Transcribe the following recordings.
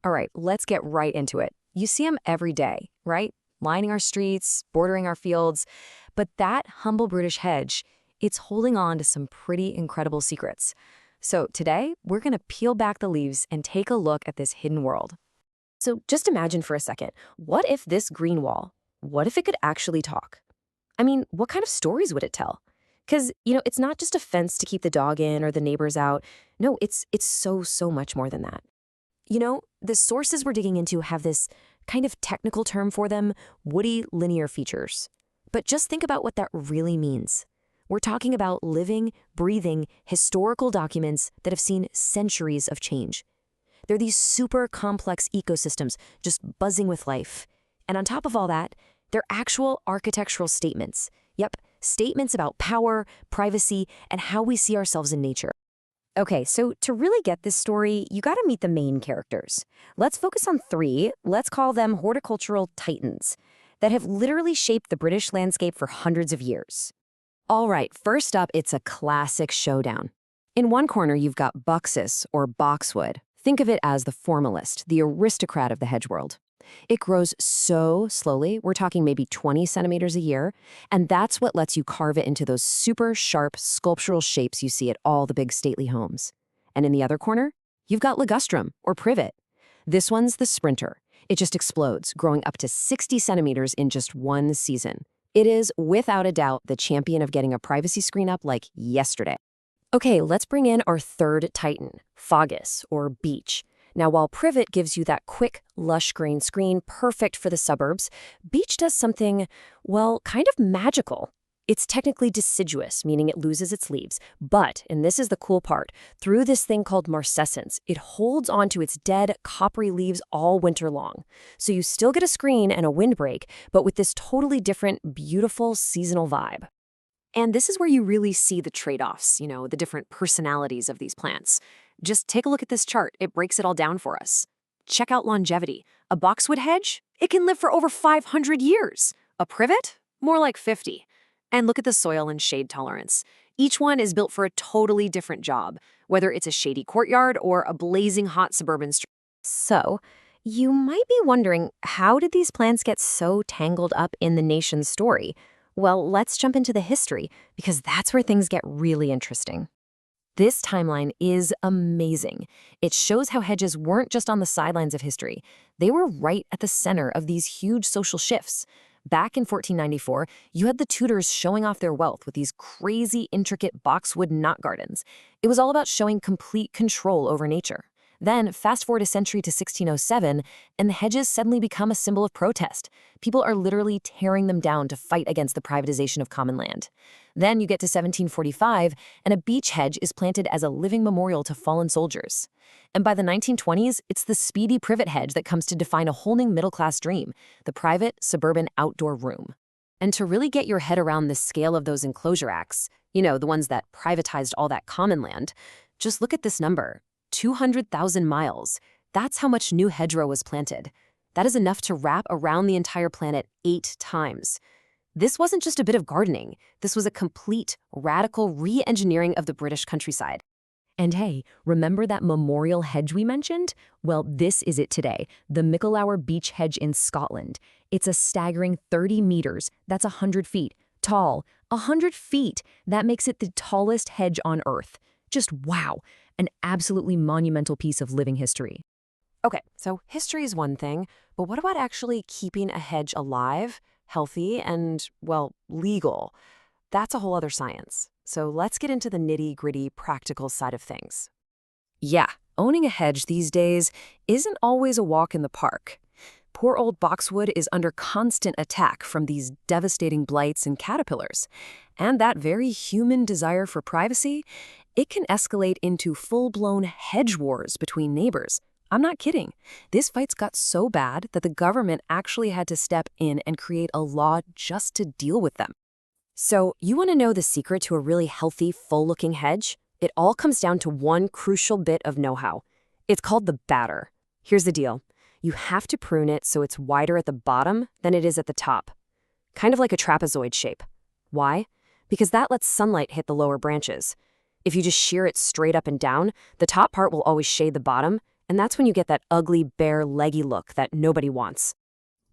All right, let's get right into it. You see them every day, right? Lining our streets, bordering our fields. But that humble British hedge, it's holding on to some pretty incredible secrets. So today, we're going to peel back the leaves and take a look at this hidden world. So just imagine for a second, what if this green wall, what if it could actually talk? I mean, what kind of stories would it tell? Because, it's not just a fence to keep the dog in or the neighbors out. No, it's so much more than that. The sources we're digging into have this kind of technical term for them, woody linear features. But just think about what that really means. We're talking about living, breathing, historical documents that have seen centuries of change. They're these super complex ecosystems just buzzing with life. And on top of all that, they're actual architectural statements. Yep, statements about power, privacy, and how we see ourselves in nature. Okay, so to really get this story, you gotta meet the main characters. Let's focus on three, let's call them horticultural titans, that have literally shaped the British landscape for hundreds of years. All right, first up, it's a classic showdown. In one corner, you've got Buxus, or Boxwood. Think of it as the formalist, the aristocrat of the hedge world. It grows so slowly, we're talking maybe 20 centimeters a year, and that's what lets you carve it into those super sharp sculptural shapes you see at all the big stately homes. And in the other corner, you've got ligustrum, or privet. This one's the sprinter. It just explodes, growing up to 60 centimeters in just one season. It is, without a doubt, the champion of getting a privacy screen up like yesterday. Okay, let's bring in our third titan, Fagus, or Beech. Now, while Privet gives you that quick, lush green screen perfect for the suburbs, Beech does something, well, kind of magical. It's technically deciduous, meaning it loses its leaves. But, and this is the cool part, through this thing called marcescence, it holds onto its dead, coppery leaves all winter long. So you still get a screen and a windbreak, but with this totally different, beautiful seasonal vibe. And this is where you really see the trade-offs, the different personalities of these plants. Just take a look at this chart. It breaks it all down for us. Check out longevity. A boxwood hedge? It can live for over 500 years. A privet? More like 50. And look at the soil and shade tolerance. Each one is built for a totally different job, whether it's a shady courtyard or a blazing hot suburban street. So, you might be wondering, how did these plants get so tangled up in the nation's story? Well, let's jump into the history, because that's where things get really interesting. This timeline is amazing. It shows how hedges weren't just on the sidelines of history. They were right at the center of these huge social shifts. Back in 1494, you had the Tudors showing off their wealth with these crazy, intricate boxwood knot gardens. It was all about showing complete control over nature. Then, fast forward a century to 1607, and the hedges suddenly become a symbol of protest. People are literally tearing them down to fight against the privatization of common land. Then you get to 1745, and a beech hedge is planted as a living memorial to fallen soldiers. And by the 1920s, it's the speedy privet hedge that comes to define a whole new middle-class dream, the private, suburban outdoor room. And to really get your head around the scale of those Enclosure Acts, the ones that privatized all that common land, just look at this number. 200,000 miles. That's how much new hedgerow was planted. That is enough to wrap around the entire planet 8 times. This wasn't just a bit of gardening. This was a complete, radical re-engineering of the British countryside. And hey, remember that memorial hedge we mentioned? Well, this is it today, the Micklauer Beech hedge in Scotland. It's a staggering 30 meters. That's 100 feet. Tall. 100 feet. That makes it the tallest hedge on Earth. Just wow. An absolutely monumental piece of living history. Okay, so history is one thing, but what about actually keeping a hedge alive, healthy, and, well, legal? That's a whole other science. So let's get into the nitty-gritty practical side of things. Yeah, owning a hedge these days isn't always a walk in the park. Poor old boxwood is under constant attack from these devastating blights and caterpillars. And that very human desire for privacy, it can escalate into full-blown hedge wars between neighbors. I'm not kidding. This fight's got so bad that the government actually had to step in and create a law just to deal with them. So, you want to know the secret to a really healthy, full-looking hedge? It all comes down to one crucial bit of know-how. It's called the batter. Here's the deal. You have to prune it so it's wider at the bottom than it is at the top. Kind of like a trapezoid shape. Why? Because that lets sunlight hit the lower branches. If you just shear it straight up and down, the top part will always shade the bottom, And that's when you get that ugly, bare, leggy look that nobody wants.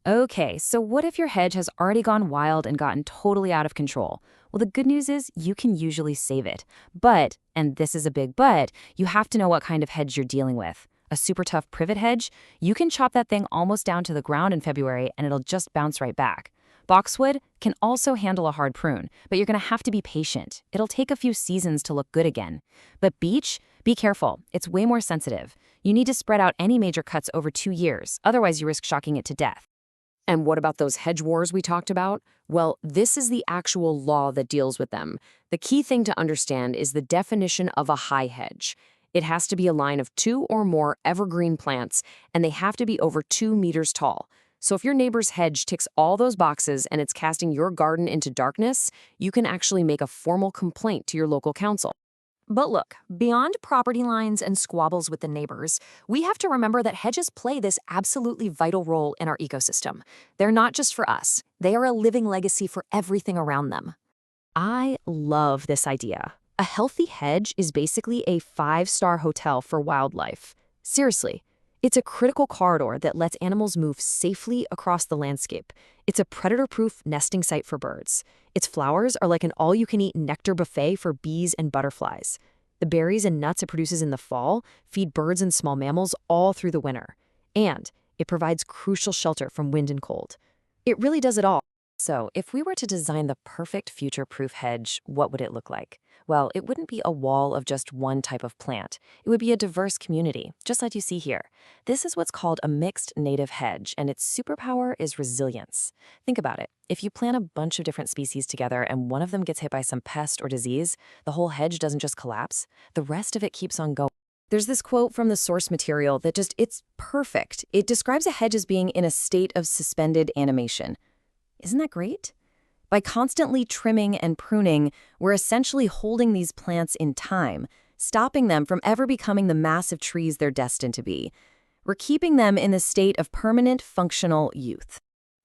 Okay, so what if your hedge has already gone wild and gotten totally out of control? Well, the good news is you can usually save it. But, and this is a big but, you have to know what kind of hedge you're dealing with. A super tough privet hedge, you can chop that thing almost down to the ground in February and it'll just bounce right back. Boxwood can also handle a hard prune, but you're going to have to be patient. It'll take a few seasons to look good again. But beech, be careful. It's way more sensitive. You need to spread out any major cuts over 2 years, otherwise you risk shocking it to death. And what about those hedge wars we talked about? Well, this is the actual law that deals with them. The key thing to understand is the definition of a high hedge. It has to be a line of 2 or more evergreen plants, and they have to be over 2 meters tall. So if your neighbor's hedge ticks all those boxes and it's casting your garden into darkness, you can actually make a formal complaint to your local council. But look, beyond property lines and squabbles with the neighbors, we have to remember that hedges play this absolutely vital role in our ecosystem. They're not just for us. They are a living legacy for everything around them. I love this idea. A healthy hedge is basically a 5-star hotel for wildlife. Seriously, it's a critical corridor that lets animals move safely across the landscape. It's a predator-proof nesting site for birds. Its flowers are like an all-you-can-eat nectar buffet for bees and butterflies. The berries and nuts it produces in the fall feed birds and small mammals all through the winter. And it provides crucial shelter from wind and cold. It really does it all. So, if we were to design the perfect future-proof hedge, what would it look like? Well, it wouldn't be a wall of just one type of plant. It would be a diverse community, just like you see here. This is what's called a mixed native hedge, and its superpower is resilience. Think about it. If you plant a bunch of different species together and one of them gets hit by some pest or disease, the whole hedge doesn't just collapse. The rest of it keeps on going. There's this quote from the source material that it's perfect. It describes a hedge as being in a state of suspended animation. Isn't that great? By constantly trimming and pruning, we're essentially holding these plants in time, stopping them from ever becoming the massive trees they're destined to be. We're keeping them in the state of permanent functional youth.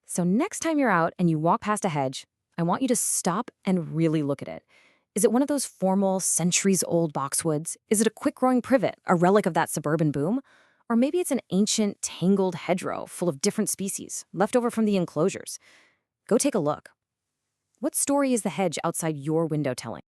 So next time you're out and you walk past a hedge, I want you to stop and really look at it. Is it one of those formal, centuries-old boxwoods? Is it a quick-growing privet, a relic of that suburban boom? Or maybe it's an ancient, tangled hedgerow full of different species, left over from the enclosures. Go take a look. What story is the hedge outside your window telling?